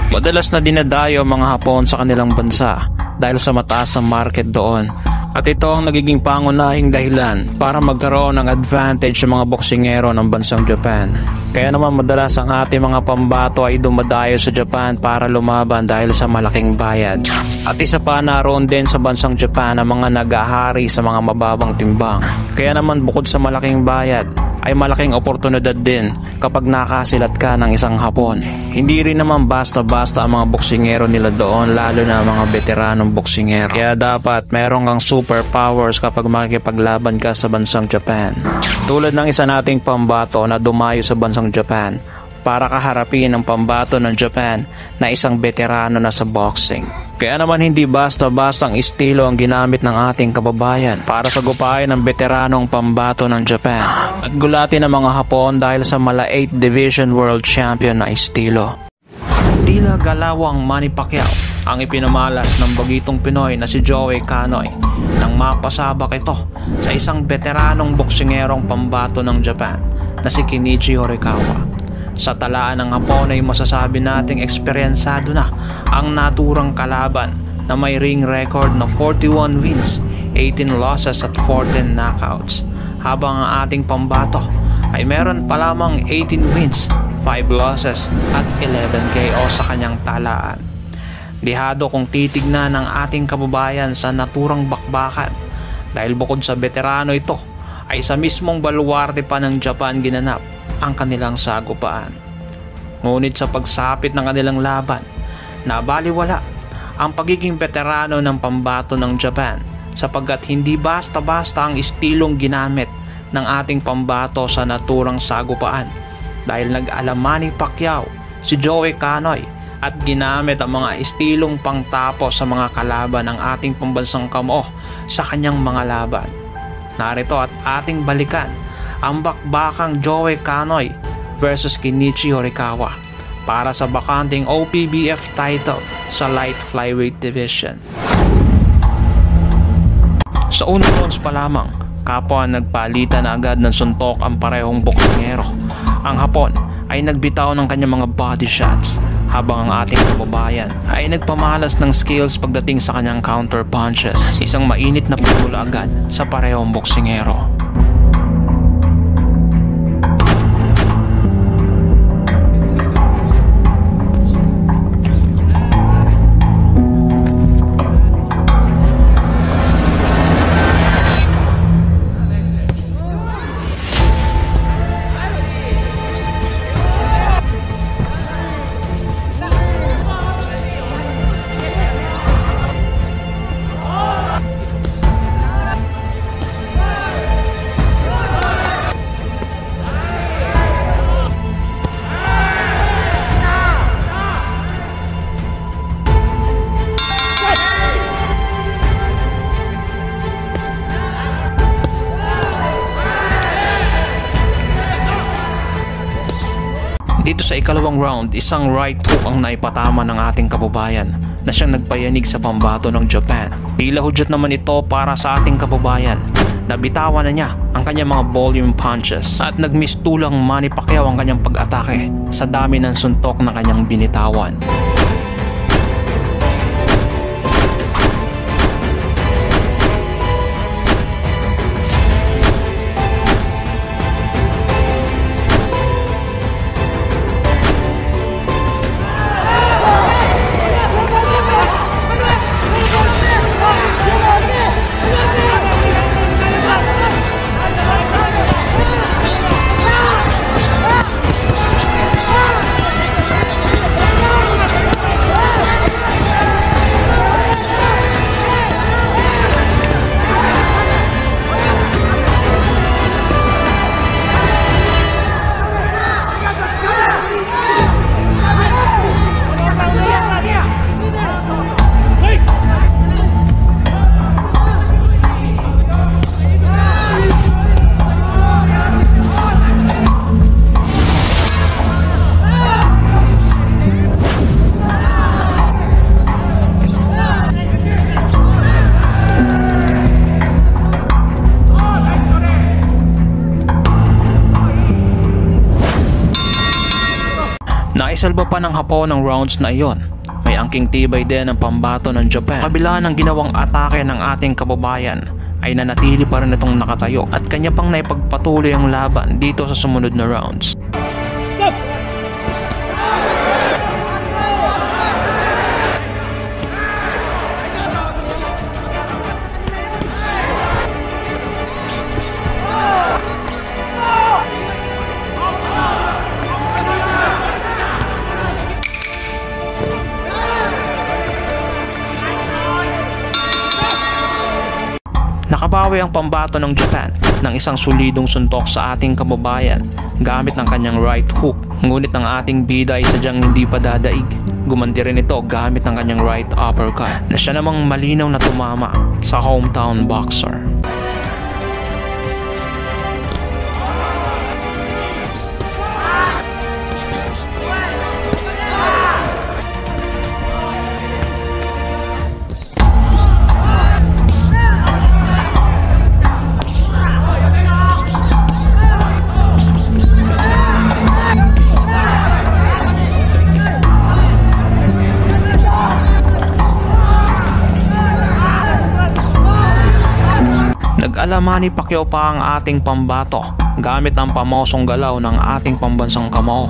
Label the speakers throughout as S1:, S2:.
S1: Madalas na dinadayo ang mga Hapon sa kanilang bansa dahil sa mataas na market doon. At ito ang nagiging pangunahing dahilan para magkaroon ng advantage sa mga boksingero ng bansang Japan. Kaya naman madalas ang ating mga pambato ay dumadayo sa Japan para lumaban dahil sa malaking bayad. At isa pa, naroon din sa bansang Japan ang mga nag-ahari sa mga mababang timbang. Kaya naman bukod sa malaking bayad, ay malaking oportunidad din kapag nakasilat ka ng isang Hapon. Hindi rin naman basta-basta ang mga boksingero nila doon, lalo na mga veteranong boksingero. Kaya dapat meron kang superpowers kapag makikipaglaban ka sa bansang Japan. Tulad ng isa nating pambato na dumayo sa bansang Japan para kaharapin ang pambato ng Japan na isang veterano na sa boxing. Kaya naman hindi basta-basta ang estilo ang ginamit ng ating kababayan para sagupain ang veteranong pambato ng Japan at gulatin ang mga Hapon dahil sa mala 8 Division World Champion na estilo. Tila galawang Manny Pacquiao ang ipinamalas ng bagitong Pinoy na si Joey Canoy nang mapasabak ito sa isang veteranong boksingerong pambato ng Japan na si Kenichi Horikawa. Sa talaan ng Hapon ay masasabi nating eksperyensado na ang naturang kalaban na may ring record na 41 wins, 18 losses at 14 knockouts. Habang ang ating pambato ay meron pa lamang 18 wins, 5 losses at 11 KO sa kanyang talaan. Lihado kung titignan ng ating kababayan sa naturang bakbakan dahil bukod sa veterano ito ay sa mismong baluarte pa ng Japan ginanap ang kanilang sagupaan. Ngunit sa pagsapit ng kanilang laban, nabaliwala ang pagiging veterano ng pambato ng Japan sapagkat hindi basta-basta ang estilong ginamit ng ating pambato sa naturang sagupaan dahil nag-alam Manny Pacquiao si Joey Canoy at ginamit ang mga estilong pangtapos sa mga kalaban ng ating pambansang kamo sa kanyang mga laban. Narito at ating balikan ang bakbakang Joey Canoy versus Kenichi Horikawa para sa bakanting OPBF title sa light flyweight division. Sa unang rounds pa lamang, kapwa nagpalitan na agad ng suntok ang parehong boksingero. Ang Hapon ay nagbitaw ng kanyang mga body shots habang ang ating kababayan ay nagpamalas ng skills pagdating sa kanyang counter punches. Isang mainit na pagmula agad sa parehong boksingero. Dito sa ikalawang round, isang right hook ang naipatama ng ating kababayan na siyang nagpayanig sa pambato ng Japan. Tila hudyat naman ito para sa ating kababayan. Nabitawan na niya ang kanyang mga volume punches at nagmistulang Manny Pacquiao ang kanyang pag-atake sa dami ng suntok na kanyang binitawan. Naisalba pa ng Hapon ng rounds na iyon. May angking tibay din ang pambato ng Japan. Kabila ng ginawang atake ng ating kababayan, ay nanatili pa rin itong nakatayo at kanya pang naipagpatuloy ang laban dito sa sumunod na rounds. Nakabawi ang pambato ng Japan ng isang solidong suntok sa ating kababayan gamit ng kanyang right hook. Ngunit ang ating bida ay sadyang hindi pa dadaig. Gumanti rin ito gamit ng kanyang right uppercut na siya namang malinaw na tumama sa hometown boxer. Nag-alamani Pacquiao pa ang ating pambato gamit ang pamosong galaw ng ating pambansang kamao.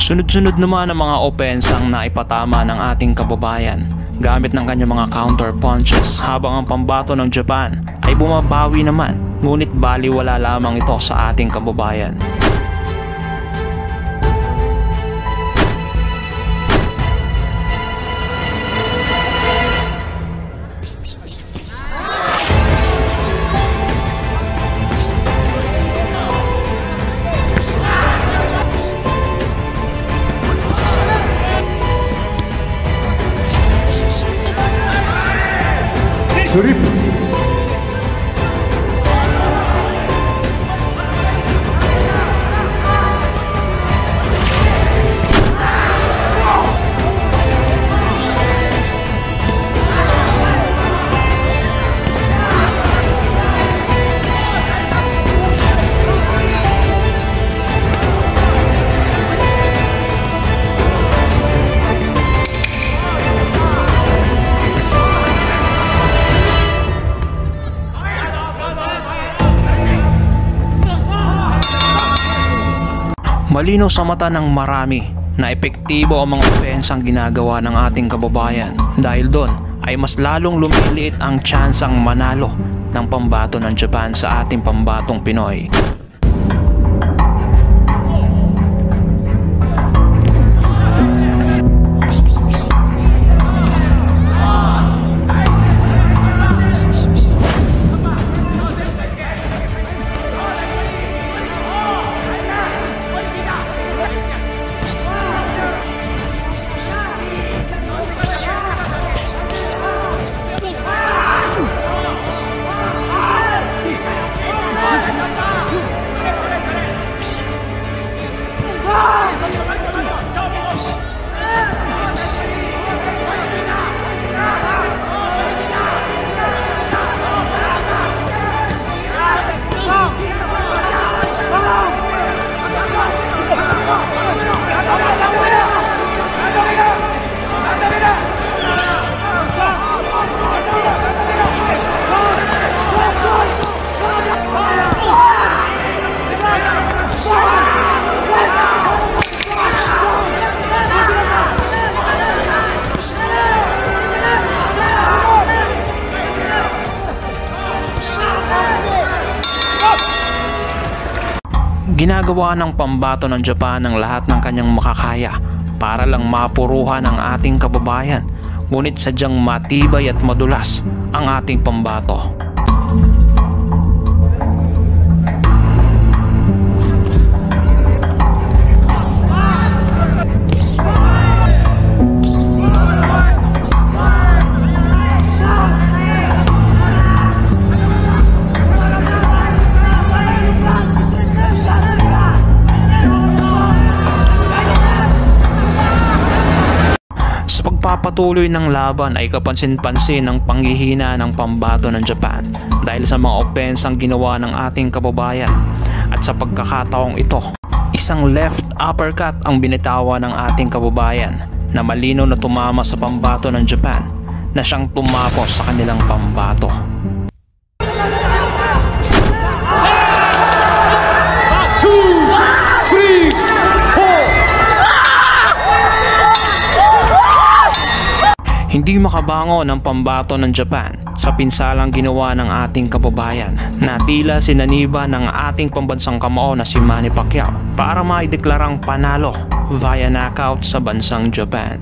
S1: Sunod-sunod naman ang mga opensang naipatama ng ating kababayan gamit ng kanyang mga counter punches habang ang pambato ng Japan ay bumabawi naman, ngunit baliwala lamang ito sa ating kababayan.
S2: Trip.
S1: Malinaw sa mata ng marami na epektibo ang mga opensang ginagawa ng ating kababayan. Dahil doon ay mas lalong lumiliit ang tsansang manalo ng pambato ng Japan sa ating pambatong Pinoy. Ginagawa ng pambato ng Japan ang lahat ng kanyang makakaya para lang mapuruhan ang ating kababayan. ngunit sadyang matibay at madulas ang ating pambato. Sa pagpapatuloy ng laban ay kapansin-pansin ang panghihina ng pambato ng Japan dahil sa mga opensang ginawa ng ating kababayan. At sa pagkakataong ito, isang left uppercut ang binitawan ng ating kababayan na malinaw na tumama sa pambato ng Japan na siyang tumapos sa kanilang pambato. Hindi makabango ng pambato ng Japan sa pinsalang ginawa ng ating kababayan na tila sinaniba ng ating pambansang kamao na si Manny Pacquiao para maideklarang panalo via knockout sa bansang Japan.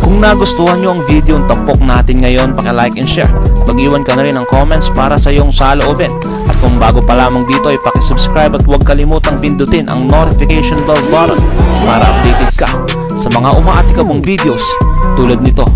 S1: Kung nagustuhan nyo ang video ng tampok natin ngayon, paki-like and share. Mag-iwan ka na rin ng comments para sa iyong saloobin. At kung bago pa lamang dito ay paki-subscribe at huwag kalimutang pindutin ang notification bell button para updated ka sa mga umaatikabong videos tulad nito.